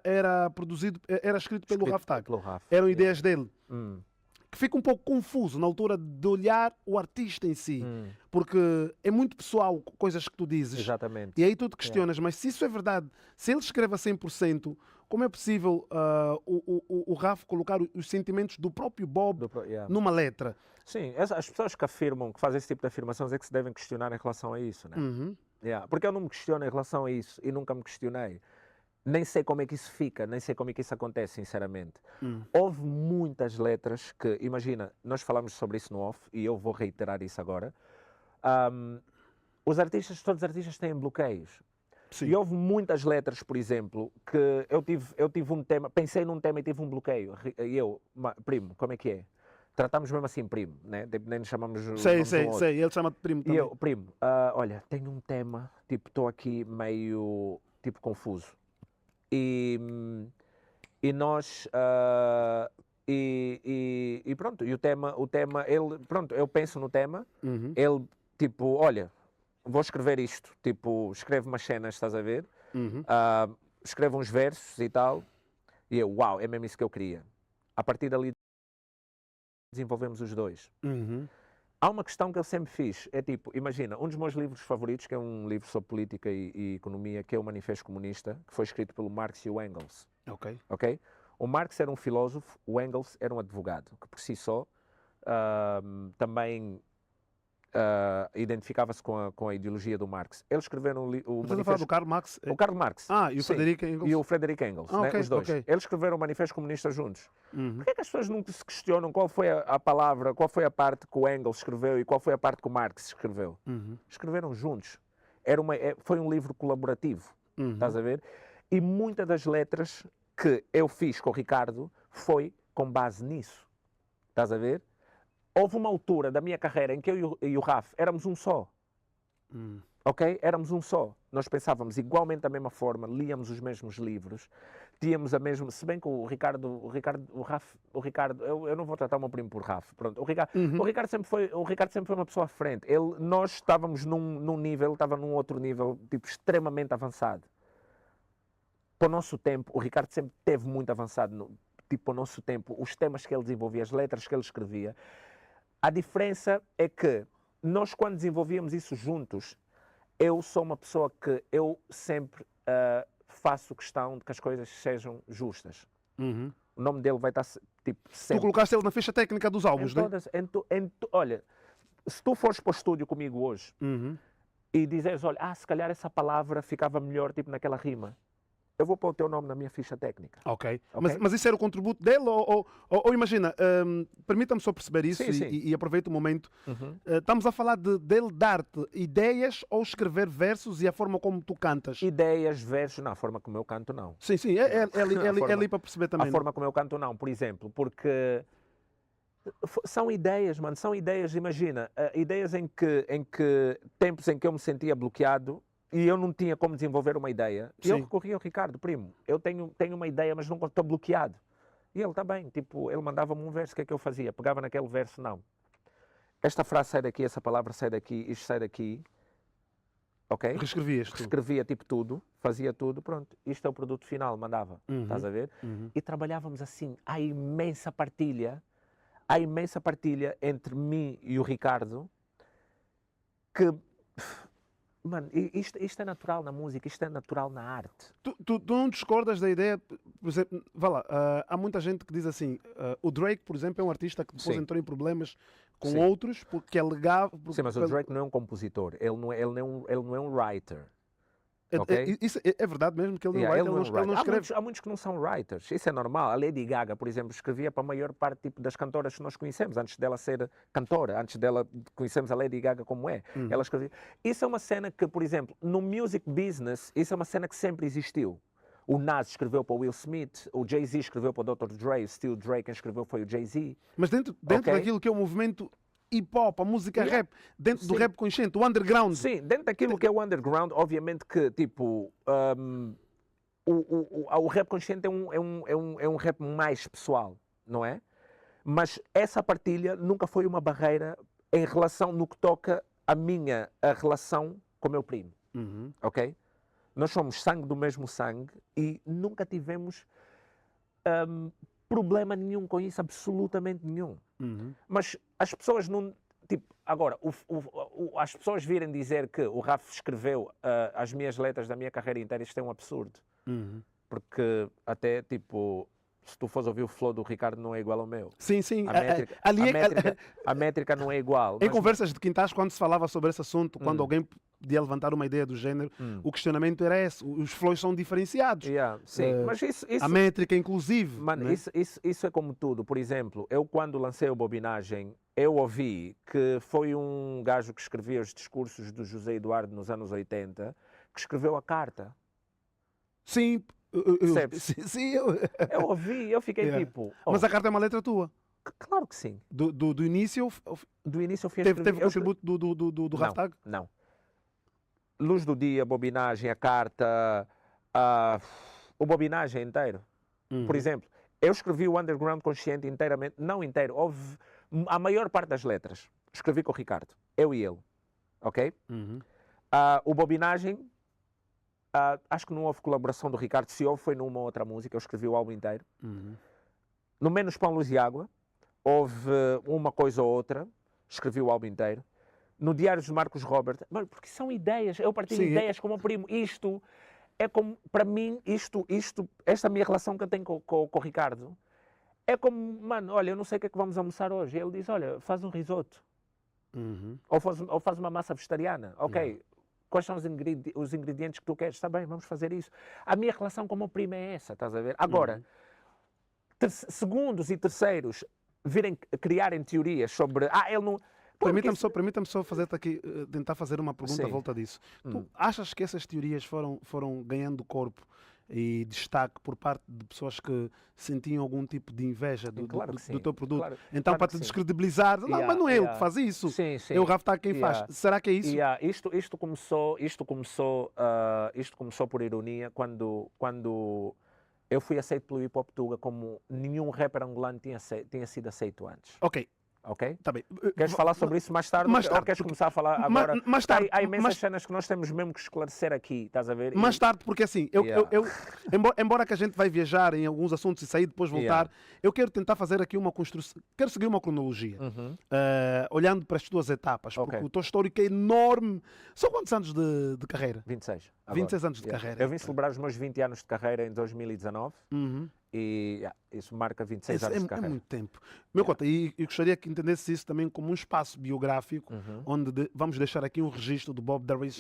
era produzido, era escrito pelo Escrito Raftag. pelo Raf. Eram Yeah. ideias dele. Hum, Que fica um pouco confuso na altura de olhar o artista em si. hum, Porque é muito pessoal coisas que tu dizes. exatamente. E aí tu te Yeah. questionas, mas se isso é verdade, se ele escreve a 100%, como é possível o Raf colocar os sentimentos do próprio Bob Yeah. numa letra? Sim, as pessoas que afirmam, que fazem esse tipo de afirmações é que se devem questionar em relação a isso, né? Uhum. Yeah. Porque eu não me questiono em relação a isso e nunca me questionei. Nem sei como é que isso fica, nem sei como é que isso acontece, sinceramente. Houve muitas letras que, imagina, nós falamos sobre isso no off e eu vou reiterar isso agora. Todos os artistas têm bloqueios. Sim. E houve muitas letras, por exemplo, que eu tive um tema, pensei num tema e tive um bloqueio. E eu, primo, como é que é? Tratamos mesmo assim, primo, né? Tipo, nem nos chamamos Sei, nomes um ao outro. sei. Ele chama-te primo E também. eu, primo, olha, tenho um tema, tipo, estou aqui meio, tipo, confuso. E nós, e pronto, e o tema, ele, pronto, eu penso no tema, Uhum. ele, tipo, olha, vou escrever isto, tipo, escreve umas cenas, estás a ver? Uhum. Escreve uns versos e tal, e eu, uau, é mesmo isso que eu queria. A partir dali desenvolvemos os dois. Uhum. Há uma questão que eu sempre fiz, é tipo, imagina, um dos meus livros favoritos, que é um livro sobre política e economia, que é o Manifesto Comunista, que foi escrito pelo Marx e o Engels, Ok. ok? O Marx era um filósofo, o Engels era um advogado, que por si só também identificava-se com a ideologia do Marx. Eles escreveram o Estás a falar Manifesto... do Karl Marx? O Karl Marx, E o sim, Frederico Engels? e o Frederick Engels, né? Ok, Os dois. ok. Eles escreveram o Manifesto Comunista juntos. Uhum. Por que é que as pessoas nunca se questionam qual foi a palavra, qual foi a parte que o Engels escreveu e qual foi a parte que o Marx escreveu? Uhum. Escreveram juntos. Foi um livro colaborativo, Uhum. estás a ver? E muitas das letras que eu fiz com o Ricardo foi com base nisso, estás a ver? Houve uma altura da minha carreira em que eu e o Raf éramos um só. Ok? Éramos um só. Nós pensávamos igualmente da mesma forma, líamos os mesmos livros, tínhamos a mesma. Se bem que o Ricardo, eu não vou tratar o meu primo por Raf. Pronto, o Ricardo sempre foi uma pessoa à frente. Nós estávamos num nível, ele estava num outro nível, tipo, extremamente avançado. Para o nosso tempo, o Ricardo sempre teve muito avançado, tipo, para o nosso tempo, os temas que ele desenvolvia, as letras que ele escrevia. A diferença é que nós, quando desenvolvíamos isso juntos, eu sou uma pessoa que eu sempre faço questão de que as coisas sejam justas. Uhum. O nome dele vai estar tipo Tu sempre. colocaste ele na ficha técnica dos álbuns, né? Olha, se tu fores para o estúdio comigo hoje Uhum. e dizeres, olha, se calhar essa palavra ficava melhor tipo naquela rima, eu vou pôr o teu nome na minha ficha técnica. Ok. Ok? Mas isso era o contributo dele? Ou imagina, permita-me só perceber isso Sim, sim. e aproveito o momento. Uhum. Estamos a falar dele dar-te ideias ou escrever versos e a forma como tu cantas? Ideias, versos, não, a forma como eu canto, não. Sim, é ali para perceber também. A forma como eu canto, não, por exemplo, porque são ideias, mano, são ideias, imagina, ideias em que tempos em que eu me sentia bloqueado e eu não tinha como desenvolver uma ideia. E eu Sim. recorri ao Ricardo, primo, eu tenho uma ideia, mas não estou bloqueado. E ele, está bem, tipo, ele mandava-me um verso, o que é que eu fazia? Pegava naquele verso, não. Esta frase sai daqui, essa palavra sai daqui, isto sai daqui, ok? Reescrevias tu. Escrevia tipo tudo, fazia tudo, pronto, isto é o produto final, mandava, estás a ver? E trabalhávamos assim, há imensa partilha entre mim e o Ricardo, que, mano, isto é natural na música, isto é natural na arte. Tu não discordas da ideia, por exemplo, vá lá, há muita gente que diz assim, o Drake, por exemplo, é um artista que depois Sim. entrou em problemas com Sim. outros porque alegava... Sim, mas o Drake não é um compositor, ele não é um writer. Ok? Isso é verdade mesmo que ele não Yeah, write, ele ele não escreve. há muitos que não são writers, isso é normal. A Lady Gaga, por exemplo, escrevia para a maior parte tipo, das cantoras que nós conhecemos, antes dela ser cantora, antes dela conhecemos a Lady Gaga como é. Ela escrevia. Isso é uma cena que, por exemplo, no music business, isso é uma cena que sempre existiu. O Nas escreveu para o Will Smith, o Jay-Z escreveu para o Dr. Dre, o Still Dre quem escreveu foi o Jay-Z. Mas dentro Ok? daquilo que é o movimento hip-hop, a música Yeah. rap, dentro do Sim. rap consciente, o underground. Sim, dentro daquilo que é o underground, obviamente que, tipo, o rap consciente é um rap mais pessoal, não é? Mas essa partilha nunca foi uma barreira em relação no que toca a relação com o meu primo, ok? Nós somos sangue do mesmo sangue e nunca tivemos problema nenhum com isso, absolutamente nenhum. Mas as pessoas não... Tipo, agora, as pessoas virem dizer que o Raf escreveu as minhas letras da minha carreira inteira, isto é um absurdo. Porque até, tipo, se tu fores ouvir o flow do Ricardo não é igual ao meu. Sim, sim. A métrica não é igual. Em conversas de quintais, quando se falava sobre esse assunto, quando alguém podia levantar uma ideia do género, o questionamento era esse. Os flows são diferenciados. Sim, mas isso... A métrica, inclusive. Mano, né? isso é como tudo. Por exemplo, eu quando lancei o Bobinagem, eu ouvi que foi um gajo que escrevia os discursos do José Eduardo nos anos 80, que escreveu a carta. Sim. Sim, eu ouvi, eu fiquei tipo... Mas a carta é uma letra tua. Claro que sim. Do início... Do início eu fui Teve contributo do Raftag? Não. Luz do Dia, Bobinagem, a carta, o Bobinagem inteiro. Por exemplo, eu escrevi o Underground Consciente inteiramente, não inteiro, houve a maior parte das letras. Escrevi com o Ricardo, eu e ele, ok? O Bobinagem, acho que não houve colaboração do Ricardo, se houve foi numa outra música, eu escrevi o álbum inteiro. No Menos Pão, Luz e Água, houve uma coisa ou outra, escrevi o álbum inteiro. No Diário de Marcos Robert, porque são ideias, eu partilho ideias como o primo. Isto é como, para mim, esta minha relação que eu tenho com o Ricardo, é como, mano, olha, eu não sei o que é que vamos almoçar hoje. Ele diz, olha, faz um risoto. Ou faz uma massa vegetariana. Ok, quais são os ingredientes que tu queres? Está bem, vamos fazer isso. A minha relação com o meu primo é essa, estás a ver? Agora, segundos e terceiros virem criarem teorias sobre, ele não... Permita-me só fazer aqui, tentar fazer uma pergunta à volta disso. Tu achas que essas teorias foram ganhando corpo e destaque por parte de pessoas que sentiam algum tipo de inveja do teu produto? Então, para te descredibilizar, mas não é ele que faz isso. É o Raftag quem faz. Será que é isso? Isto começou por ironia quando eu fui aceito pelo Hip Hop Tuga como nenhum rapper angolano tinha sido aceito antes. Ok? Tá bem. Queres falar sobre isso mais tarde? Ou queres começar a falar agora? Mais tarde. Há imensas cenas que nós temos mesmo que esclarecer aqui, estás a ver? Mais tarde, porque assim, embora que a gente vai viajar em alguns assuntos e sair depois voltar, eu quero tentar fazer aqui uma construção, quero seguir uma cronologia, olhando para as tuas etapas, porque o teu histórico é enorme. São quantos anos de carreira? 26. Agora. 26 anos de carreira. Eu vim celebrar os meus 20 anos de carreira em 2019. E isso marca 26 anos de carreira. É muito tempo. Meu cota, e eu gostaria que entendesse isso também como um espaço biográfico, onde vamos deixar aqui um registro do Bob da Race